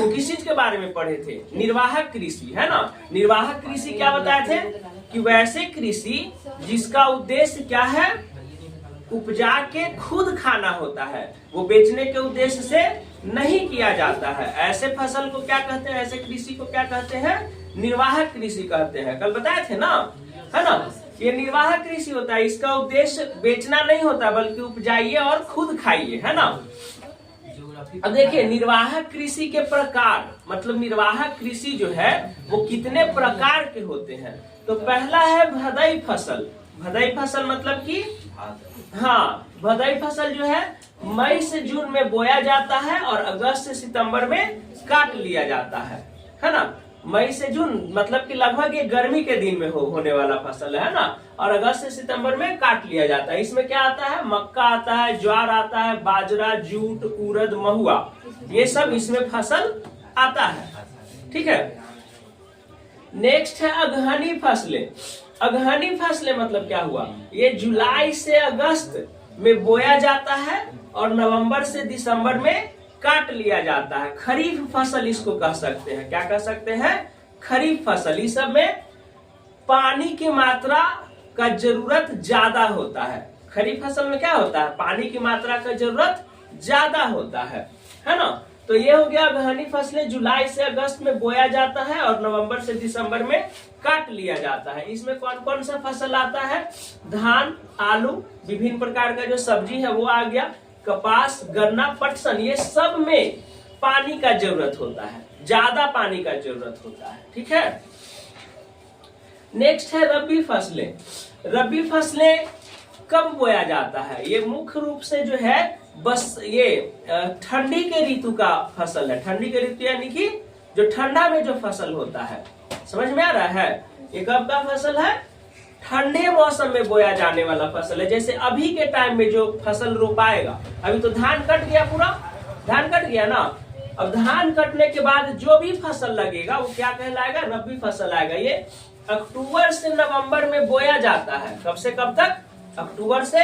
देखो किस चीज के बारे में पढ़े थे, निर्वाहक कृषि, है ना। निर्वाहक कृषि क्या बताए थे कि वैसे कृषि जिसका उद्देश्य क्या है, उपजा के खुद खाना होता है, वो बेचने के उद्देश्य से नहीं किया जाता है। ऐसे फसल को क्या कहते हैं, ऐसे कृषि को क्या कहते हैं, निर्वाहक कृषि कहते हैं। कल बताए थे ना, है ना। ये निर्वाहक कृषि होता है, इसका उद्देश्य बेचना नहीं होता बल्कि उपजाइए और खुद खाइए, है ना। अब देखिए निर्वाहक कृषि के प्रकार, मतलब निर्वाहक कृषि जो है वो कितने प्रकार के होते हैं। तो पहला है भदई फसल। भदई फसल मतलब कि हाँ, भदई फसल जो है मई से जून में बोया जाता है और अगस्त से सितंबर में काट लिया जाता है ना। मई से जून मतलब कि लगभग ये गर्मी के दिन में होने वाला फसल है ना, और अगस्त से सितंबर में काट लिया जाता है। इसमें क्या आता है, मक्का आता है, ज्वार आता है, बाजरा, जूट, उड़द, महुआ, ये सब इसमें फसल आता है, ठीक है। नेक्स्ट है अगहनी फसलें। अगहनी फसलें मतलब क्या हुआ, ये जुलाई से अगस्त में बोया जाता है और नवंबर से दिसंबर में काट लिया जाता है। खरीफ फसल इसको कह सकते हैं, क्या कह सकते हैं, खरीफ फसल। इस सब में पानी की मात्रा का जरूरत ज्यादा होता है। खरीफ फसल में क्या होता है, पानी की मात्रा का जरूरत ज्यादा होता है ना। तो ये हो गया अगहनी फसलें, जुलाई से अगस्त में बोया जाता है और नवंबर से दिसंबर में काट लिया जाता है। इसमें कौन कौन सा फसल आता है, धान, आलू, विभिन्न प्रकार का जो सब्जी है वो आ गया, कपास, गन्ना, पटसन, ये सब में पानी का जरूरत होता है, ज्यादा पानी का जरूरत होता है, ठीक है। नेक्स्ट है रबी फसलें। रबी फसलें कब बोया जाता है, ये मुख्य रूप से जो है बस ये ठंडी के ऋतु का फसल है। ठंडी के ऋतु यानी कि जो ठंडा में जो फसल होता है, समझ में आ रहा है। ये कब का फसल है, ठंडे मौसम में बोया जाने वाला फसल है। जैसे अभी के टाइम में जो फसल रोपाएगा, अभी तो धान कट गया, पूरा धान कट गया ना। अब धान कटने के बाद जो भी फसल लगेगा वो क्या कहलाएगा, रबी फसल आएगा। ये अक्टूबर से नवंबर में बोया जाता है। कब से कब तक, अक्टूबर से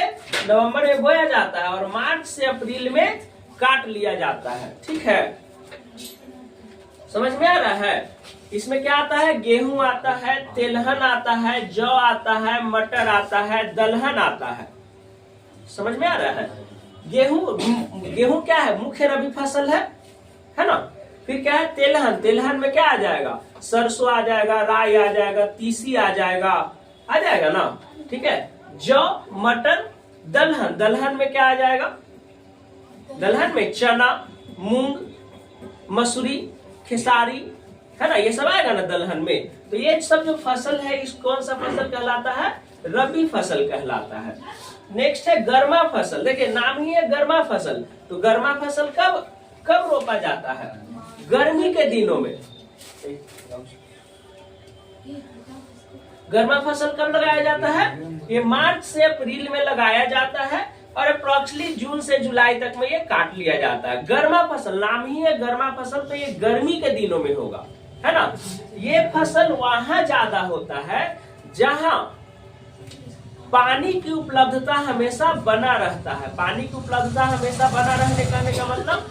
नवंबर में बोया जाता है और मार्च से अप्रैल में काट लिया जाता है, ठीक है। समझ में आ रहा है। इसमें क्या आता है, गेहूं आता है, तेलहन आता है, जौ आता है, मटर आता है, दलहन आता है। समझ में आ रहा है। गेहूं क्या है, मुख्य रबी फसल है ना। फिर क्या है, तेलहन। तेलहन में क्या आ जाएगा, सरसों आ जाएगा, राई आ जाएगा, तीसी आ जाएगा ना, ठीक है। जौ, मटर, दलहन। दलहन में क्या आ जाएगा, दलहन में चना, मूंग, मसूरी, खेसारी, है ना, ये सब आएगा ना दलहन में। तो ये सब जो फसल है इस कौन सा फसल कहलाता है, रबी फसल कहलाता है। नेक्स्ट है गर्मा फसल। देखिए नाम ही है गर्मा फसल। तो गर्मा फसल कब कब रोपा जाता है, गर्मी के दिनों में। गर्मा फसल कब लगाया जाता है, ये मार्च से अप्रैल में लगाया जाता है और अप्रोक्सीमेटली जून से जुलाई तक में ये काट लिया जाता है। गर्मा फसल, नाम ही है गर्मा फसल, तो ये गर्मी के दिनों में होगा, है ना। ये फसल वहां ज्यादा होता है जहां पानी की उपलब्धता हमेशा बना रहता है। पानी की उपलब्धता हमेशा बना रहने का मतलब,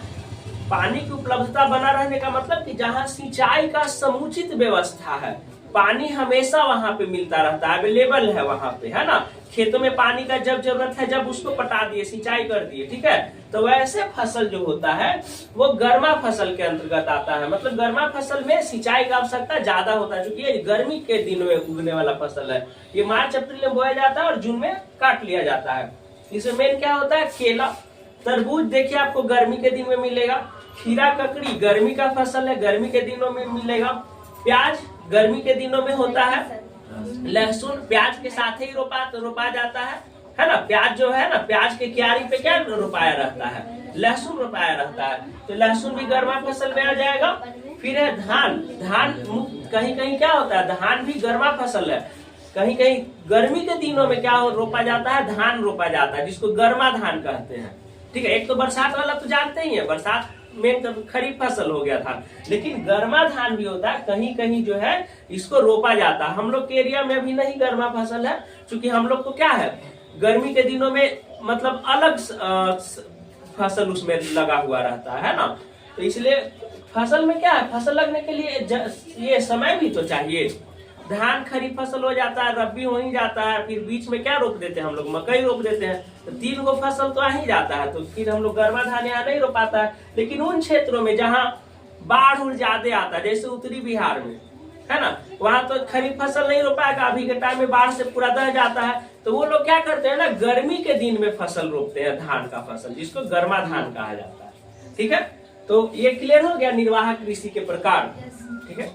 पानी की उपलब्धता बना रहने का मतलब कि जहां सिंचाई का समुचित व्यवस्था है, पानी हमेशा वहां पे मिलता रहता है, अवेलेबल है वहां पे, है ना। खेतों में पानी का जब जरूरत है जब उसको पटा दिए, सिंचाई कर दिए, ठीक है। तो वैसे फसल जो होता है वो गर्मा फसल के अंतर्गत आता है। मतलब गर्मा फसल में सिंचाई का आवश्यकता ज्यादा होता है, क्योंकि ये गर्मी के दिन में उगने वाला फसल है। ये मार्च अप्रैल में बोया जाता है और जून में काट लिया जाता है। इसमें मेन क्या होता है, केला, तरबूज देखिए आपको गर्मी के दिन में मिलेगा। खीरा, ककड़ी गर्मी का फसल है, गर्मी के दिनों में मिलेगा। प्याज गर्मी के दिनों में होता है। लहसुन प्याज के साथ ही रोपा जाता है ना। प्याज जो है ना, प्याज के क्यारी पे क्या रोपाया रहता है, लहसुन रोपाया रहता है। तो लहसुन भी गर्मा फसल में आ जाएगा। फिर है धान। धान कहीं कहीं क्या होता है, धान भी गर्मा फसल है। कहीं कहीं गर्मी के दिनों में क्या रोपा जाता है, धान रोपा जाता है, जिसको गर्मा धान कहते हैं, ठीक है। एक तो बरसात वाला तो जानते ही है, बरसात में तो खरीफ फसल हो गया था, लेकिन गर्मा धान भी होता है, कहीं कहीं जो है इसको रोपा जाता है। हम लोग के एरिया में भी नहीं गर्मा फसल है, क्योंकि हम लोग को क्या है, गर्मी के दिनों में मतलब अलग फसल उसमें लगा हुआ रहता है ना। तो इसलिए फसल में क्या है, फसल लगने के लिए ये समय भी तो चाहिए। धान खरीफ फसल हो जाता है, रबी हो ही जाता है, फिर बीच में क्या रोप देते हैं हम लोग, मकई रोप देते हैं, तो 3 गो फसल तो आ ही जाता है। तो फिर हम लोग गर्मा धान यहाँ नहीं रोपाता है। लेकिन उन क्षेत्रों में जहाँ बाढ़ उड़ ज्यादा आता है, जैसे उत्तरी बिहार में है ना, वहां तो खरीफ फसल नहीं रोपाएगा, अभी के टाइम में बाढ़ से पूरा दह जाता है। तो वो लोग क्या करते हैं ना, गर्मी के दिन में फसल रोपते हैं, धान का फसल, जिसको गर्मा धान कहा जाता है। ठीक है, तो ये क्लियर हो गया निर्वाह कृषि के प्रकार। ठीक है।